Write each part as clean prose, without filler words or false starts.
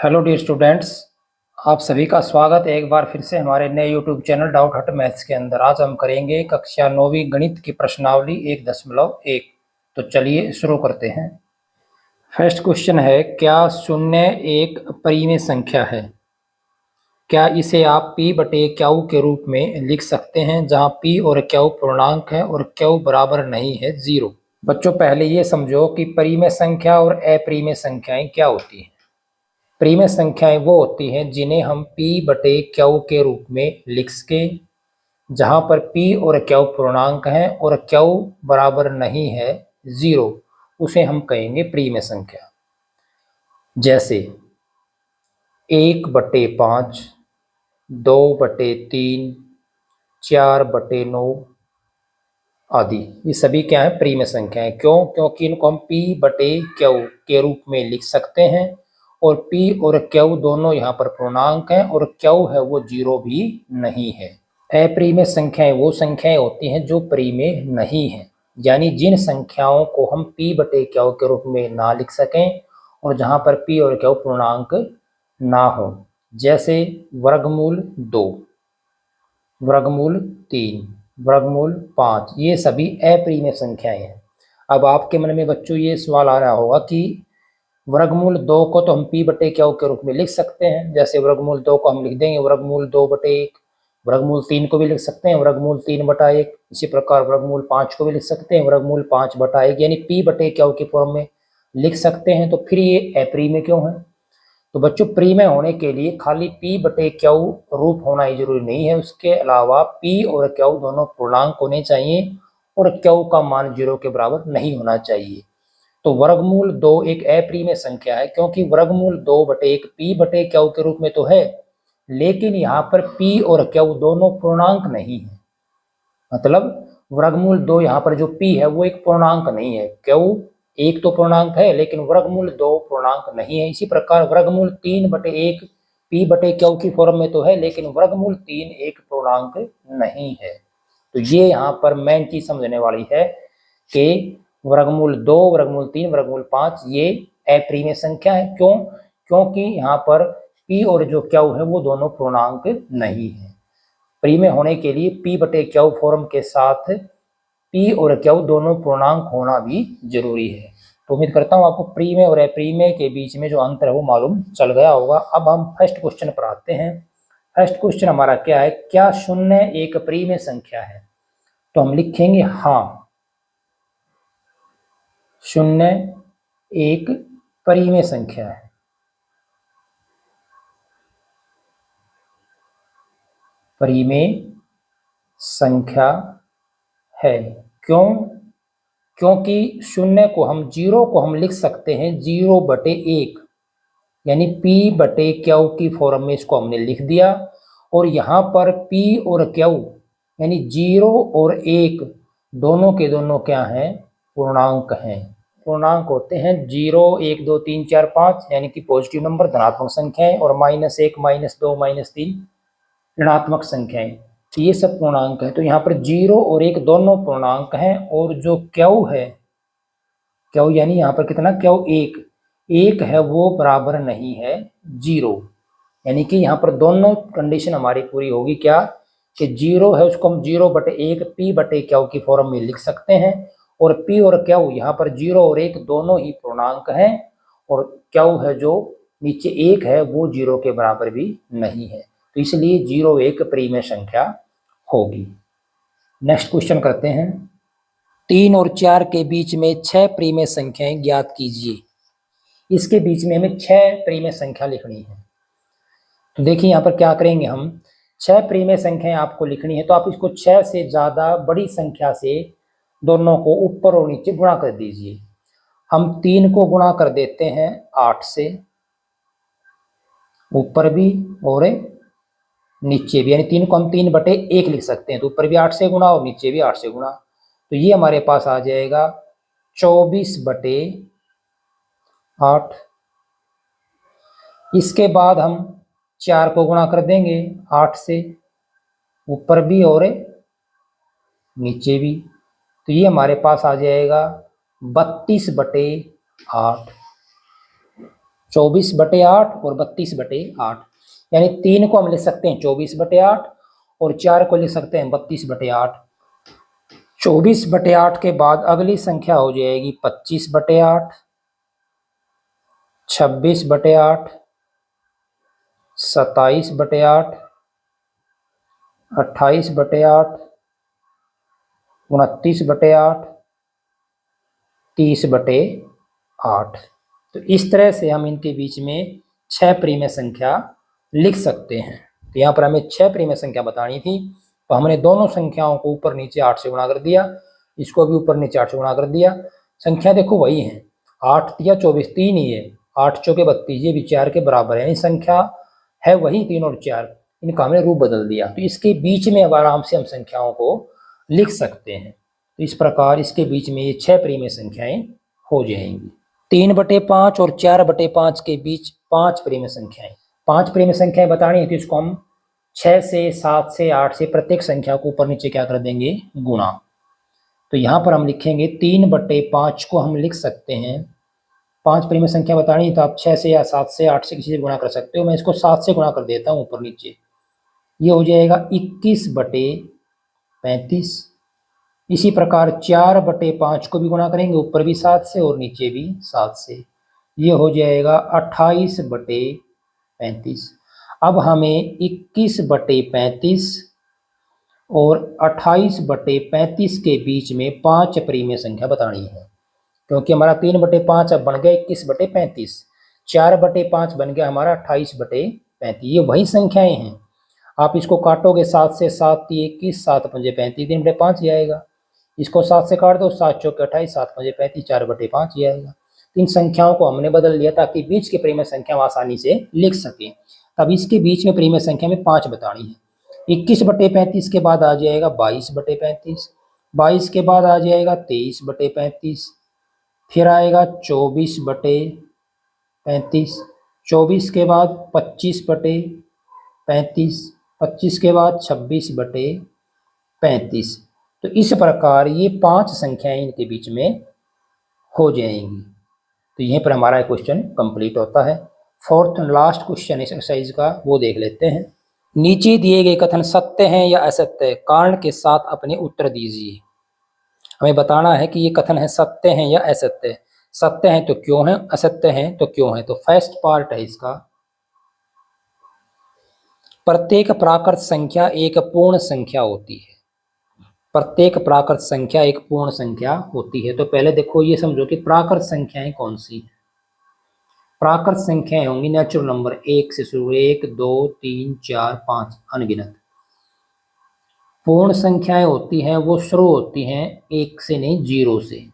Hello dear students, आप सभी का स्वागत है एक बार फिर से हमारे नए यूट्यूब चैनल डाउट हट मैथ्स के अंदर। आज हम करेंगे कक्षा 9वीं गणित की प्रश्नावली 1.1। तो चलिए शुरू करते हैं। फर्स्ट क्वेश्चन है, क्या शून्य एक परिमेय संख्या है? क्या इसे आप p बटे क्यू के रूप में लिख सकते हैं, जहां p और क्यू पूर्णांक है और q बराबर नहीं है 0। बच्चों, पहले ये समझो कि परिमेय संख्या और अपरिमेय संख्याएं क्या होती हैं। परिमेय संख्याएं वो होती हैं जिन्हें हम p बटे क्यू के रूप में लिख सके, जहां पर p और क्यू पूर्णांक हैं और q बराबर नहीं है 0, उसे हम कहेंगे परिमेय संख्या। जैसे 1/5, 2/3, 4/9 आदि, ये सभी क्या है? परिमेय संख्याएं। क्यों? क्योंकि इनको हम p बटे क्यू के रूप में लिख सकते हैं और p और q दोनों यहाँ पर पूर्णांक हैं और q है वो 0 भी नहीं है। अपरिमेय संख्याएं वो संख्याएं होती हैं जो परिमेय नहीं है, यानी जिन संख्याओं को हम p बटे q के रूप में ना लिख सकें और जहां पर p और q पूर्णांक ना हो। जैसे वर्गमूल 2, वर्गमूल 3, वर्गमूल 5, ये सभी अपरिमेय संख्याएं हैं। अब आपके मन में बच्चों ये सवाल आ रहा होगा कि वर्गमूल 2 को तो हम p बटे क्यू के रूप में लिख सकते हैं। जैसे वर्गमूल 2 को हम लिख देंगे वर्गमूल 2/1। वर्गमूल 3 को भी लिख सकते हैं वर्गमूल 3/1। इसी प्रकार वर्गमूल 5 को भी लिख सकते हैं वर्गमूल 5/1, यानी p बटे क्यू के फॉर्म में लिख सकते हैं। तो फिर ये अपरिमेय क्यों है? तो बच्चों, परिमेय होने के लिए खाली p बटे क्यू रूप होना ही जरूरी नहीं है, उसके अलावा p और q दोनों पूर्णांक होने चाहिए और q का मान 0 के बराबर नहीं होना चाहिए। तो वर्गमूल 2 एक अपरिमेय संख्या है, क्योंकि वर्गमूल 2/1 p बटे क्यू के रूप में तो है, लेकिन यहाँ पर p और q दोनों पूर्णांक नहीं है। मतलब वर्गमूल 2 यहाँ पर जो p है वो एक पूर्णांक नहीं है, q एक तो पूर्णांक है लेकिन वर्गमूल 2 पूर्णांक नहीं है। इसी प्रकार वर्गमूल 3/1 p बटे क्यू की फॉर्म में तो है, लेकिन वर्गमूल 3 एक पूर्णांक नहीं है। तो ये यहाँ पर मेन चीज समझने वाली है कि वर्गमूल 2, वर्गमूल 3, वर्गमूल 5 ये अपरिमेय संख्या है। क्यों? क्योंकि यहाँ पर p और जो q है वो दोनों पूर्णांक नहीं है। परिमेय होने के लिए p बटे क्यू फॉर्म के साथ p और q दोनों पूर्णांक होना भी जरूरी है। तो उम्मीद करता हूँ आपको परिमेय और अपरिमेय के बीच में जो अंतर है वो मालूम चल गया होगा। अब हम फर्स्ट क्वेश्चन पर आते हैं। फर्स्ट क्वेश्चन हमारा क्या है, क्या शून्य एक परिमेय संख्या है? तो हम लिखेंगे हाँ, शून्य एक परिमेय संख्या है। परिमेय संख्या है। क्यों? क्योंकि शून्य को हम 0 को हम लिख सकते हैं 0/1, यानी p बटे क्यू की फॉर्म में इसको हमने लिख दिया। और यहाँ पर p और q यानी 0 और 1 दोनों के दोनों क्या हैं? पूर्णांक हैं। पूर्णांक होते हैं 0, 1, 2, 3, 4, 5, यानी कि पॉजिटिव नंबर धनात्मक संख्याएं, और -1, -2, -3 ऋणात्मक संख्याएं। तो ये सब पूर्णांक है। तो यहाँ पर 0 और 1 दोनों पूर्णांक हैं, और जो q है, q यानी यहाँ पर कितना? q एक है वो बराबर नहीं है 0, यानी कि यहाँ पर दोनों कंडीशन हमारी पूरी होगी। क्या? कि 0 है उसको हम 0/1 p बटे क्यू की फॉर्म में लिख सकते हैं, और p और q यहाँ पर 0 और 1 दोनों ही पूर्णांक हैं, और q है जो नीचे 1 है वो 0 के बराबर भी नहीं है। तो इसलिए 0 एक परिमेय संख्या होगी। नेक्स्ट क्वेश्चन करते हैं। 3 और 4 के बीच में 6 परिमेय संख्याएं ज्ञात कीजिए। इसके बीच में हमें 6 परिमेय संख्या लिखनी है। तो देखिए यहाँ पर क्या करेंगे, हम 6 परिमेय संख्याएं आपको लिखनी है, तो आप इसको 6 से ज्यादा बड़ी संख्या से दोनों को ऊपर और नीचे गुणा कर दीजिए। हम 3 को गुणा कर देते हैं 8 से, ऊपर भी और नीचे भी, यानी 3 को हम 3/1 लिख सकते हैं। तो ऊपर भी 8 से गुणा और नीचे भी 8 से गुणा। तो ये हमारे पास आ जाएगा 24/8। इसके बाद हम 4 को गुणा कर देंगे 8 से, ऊपर भी और नीचे भी। तो ये हमारे पास आ जाएगा 32/8। 24/8 और 32/8, यानी 3 को हम लिख सकते हैं 24/8 और 4 को लिख सकते हैं 32/8। 24/8 के बाद अगली संख्या हो जाएगी 25/8, 26/8, 27/8, 28/8, 29/8, 30/8। तो इस तरह से हम इनके बीच में 6 प्रीमेय संख्या लिख सकते हैं। तो यहाँ पर हमें 6 प्रीमेय संख्या बतानी थी, तो हमने दोनों संख्याओं को ऊपर नीचे 8 से गुणा कर दिया, इसको भी ऊपर नीचे 8 से गुणा कर दिया। संख्या देखो वही है, 8 या 24, 3 ही है, 8 चौके 32, ये भी 4 के बराबर है, यानी संख्या है वही 3 और 4, इनका हमने रूप बदल दिया। तो इसके बीच में अब आराम से हम संख्याओं को लिख सकते हैं। तो इस प्रकार इसके बीच में ये 6 प्रीमेय संख्याएं हो जाएंगी। 3/5 और 4/5 के बीच 5 प्रीमेय संख्याएं, 5 प्रीमेय संख्याएं बतानी है, तो इसको हम 6 से, 7 से, 8 से प्रत्येक संख्या को ऊपर नीचे क्या कर देंगे, गुणा। तो यहाँ पर हम लिखेंगे 3/5 को हम लिख सकते हैं, 5 प्रीमेय संख्या बतानी है तो आप 6 से या 7 से, 8 से किसी से गुणा कर सकते हो। मैं इसको 7 से गुणा कर देता हूँ ऊपर नीचे, ये हो जाएगा 21/35। इसी प्रकार 4/5 को भी गुणा करेंगे, ऊपर भी 7 से और नीचे भी 7 से, ये हो जाएगा 28/35। अब हमें 21/35 और 28/35 के बीच में 5 प्रीमेय संख्या बतानी है, क्योंकि हमारा 3/5 अब बन गया 21/35, 4/5 बन गया हमारा 28/35, ये वही संख्याएं हैं। आप इसको काटोगे 7 से, 7 21, 7 5 35, 3/5 ही आएगा। इसको 7 से काट दो, 7 चौके 28, 7 5 35, 4/5 ही आएगा। इन संख्याओं को हमने बदल लिया ताकि बीच के प्रीमेय संख्या हम आसानी से लिख सकें। तब इसके बीच में प्रीमेय संख्या में 5 बतानी है। 21/35 के बाद आ जाएगा 22/35, 22 के बाद आ जाएगा 23/35, फिर आएगा 24/35, 24 के बाद 25/35, 25 के बाद 26/35। तो इस प्रकार ये 5 संख्याएं इनके बीच में हो जाएंगी। तो यहीं पर हमारा क्वेश्चन कंप्लीट होता है। फोर्थ एंड लास्ट क्वेश्चन इस एक्सरसाइज का वो देख लेते हैं। नीचे दिए गए कथन सत्य हैं या असत्य है, कारण के साथ अपने उत्तर दीजिए। हमें बताना है कि ये कथन है सत्य हैं या असत्य है। सत्य हैं तो क्यों है, असत्य हैं तो क्यों है। तो फर्स्ट पार्ट है इसका, प्रत्येक प्राकृत संख्या एक पूर्ण संख्या होती है। प्रत्येक प्राकृत संख्या एक पूर्ण संख्या होती है। तो पहले देखो ये समझो कि प्राकृत संख्याएं कौन सी है। प्राकृत संख्याएं होंगी नेचुरल नंबर, 1 से शुरू, 1 2 3 4 5 अनगिनत। पूर्ण संख्याएं होती हैं वो शुरू होती हैं 1 से नहीं 0 से,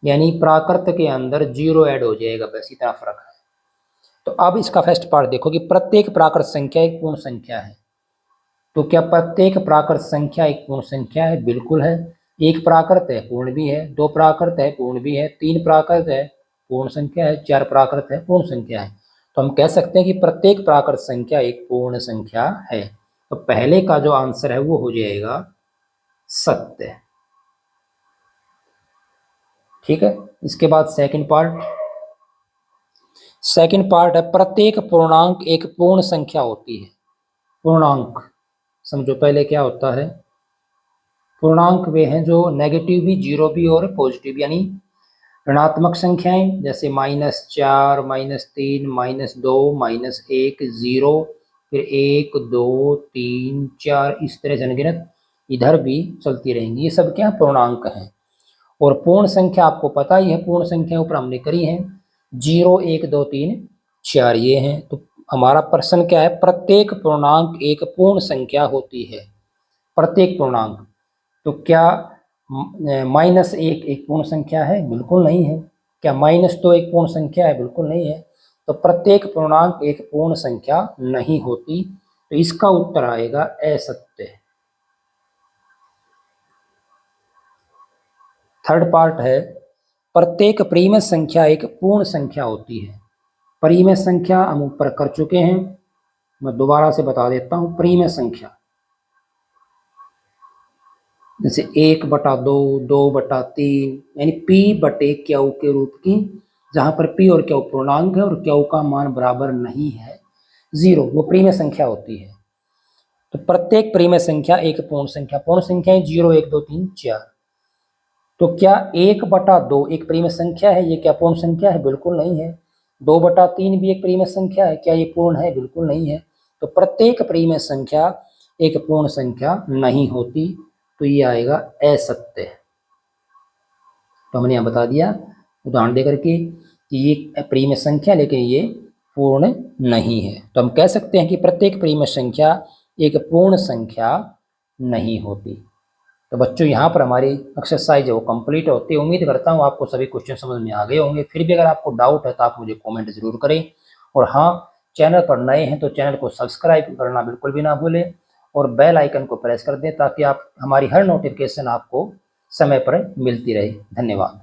यानी प्राकृत के अंदर 0 ऐड हो जाएगा, बस इतना फर्क है। तो अब इसका फर्स्ट पार्ट देखो कि प्रत्येक प्राकृत संख्या एक पूर्ण संख्या है। तो क्या प्रत्येक प्राकृत संख्या एक पूर्ण संख्या है? बिल्कुल है। एक प्राकृत है पूर्ण भी है, 2 प्राकृत है पूर्ण भी है, 3 प्राकृत है पूर्ण संख्या है, 4 प्राकृत है पूर्ण संख्या है। तो हम कह सकते हैं कि प्रत्येक प्राकृत संख्या एक पूर्ण संख्या है। तो पहले का जो आंसर है वो हो जाएगा सत्य। ठीक है। इसके बाद सेकंड पार्ट है प्रत्येक पूर्णांक एक पूर्ण संख्या होती है। पूर्णांक समझो पहले क्या होता है। पूर्णांक वे हैं जो नेगेटिव भी, जीरो भी और पॉजिटिव, यानी ऋणात्मक संख्याएं जैसे -4, -3, -2, -1, 0, फिर 1 2 3 4, इस तरह से अनगिनत इधर भी चलती रहेंगी। ये सब क्या पूर्णांक हैं। और पूर्ण संख्या आपको पता ही है, पूर्ण संख्या ऊपर हमने करी है 0 1 2 3 4 ये हैं। तो हमारा प्रश्न क्या है, प्रत्येक पूर्णांक एक पूर्ण संख्या होती है। प्रत्येक पूर्णांक, तो क्या -1 एक पूर्ण संख्या है? बिल्कुल नहीं है। क्या -2 एक पूर्ण संख्या है? बिल्कुल नहीं है। तो प्रत्येक पूर्णांक एक पूर्ण संख्या नहीं होती। तो इसका उत्तर आएगा असत्य। थर्ड पार्ट है प्रत्येक प्रीमेय संख्या एक पूर्ण संख्या होती है। प्रीमेय संख्या हम ऊपर कर चुके हैं, मैं दोबारा से बता देता हूं। प्रीमेय संख्या जैसे 1/2, 2/3, यानी P/Q के रूप की जहाँ पर p और q पूर्णांक है और q का मान बराबर नहीं है 0, वो प्रीम संख्या होती है। तो प्रत्येक प्रीम संख्या एक पूर्ण संख्या है 0, 1, 2, 3, 4। तो क्या 1/2 एक प्रीम संख्या है? ये क्या पूर्ण संख्या है? बिल्कुल नहीं है। 2/3 भी एक प्रीम संख्या है, क्या ये पूर्ण है? बिल्कुल नहीं है। तो प्रत्येक प्रीम संख्या एक पूर्ण संख्या नहीं होती, तो ये आएगा असत्य। तो हमने यहाँ बता दिया उदाहरण देकर के कि ये प्रीम संख्या लेकिन ये पूर्ण नहीं है। तो हम कह सकते हैं कि प्रत्येक प्रीम संख्या एक पूर्ण संख्या नहीं होती। तो बच्चों यहाँ पर हमारी एक्सरसाइज है वो कंप्लीट होती है। उम्मीद करता हूँ आपको सभी क्वेश्चन समझ में आ गए होंगे। फिर भी अगर आपको डाउट है तो आप मुझे कमेंट जरूर करें। और हाँ, चैनल पर नए हैं तो चैनल को सब्सक्राइब करना बिल्कुल भी ना भूलें और बेल आइकन को प्रेस कर दें ताकि आप हमारी हर नोटिफिकेशन आपको समय पर मिलती रहे। धन्यवाद।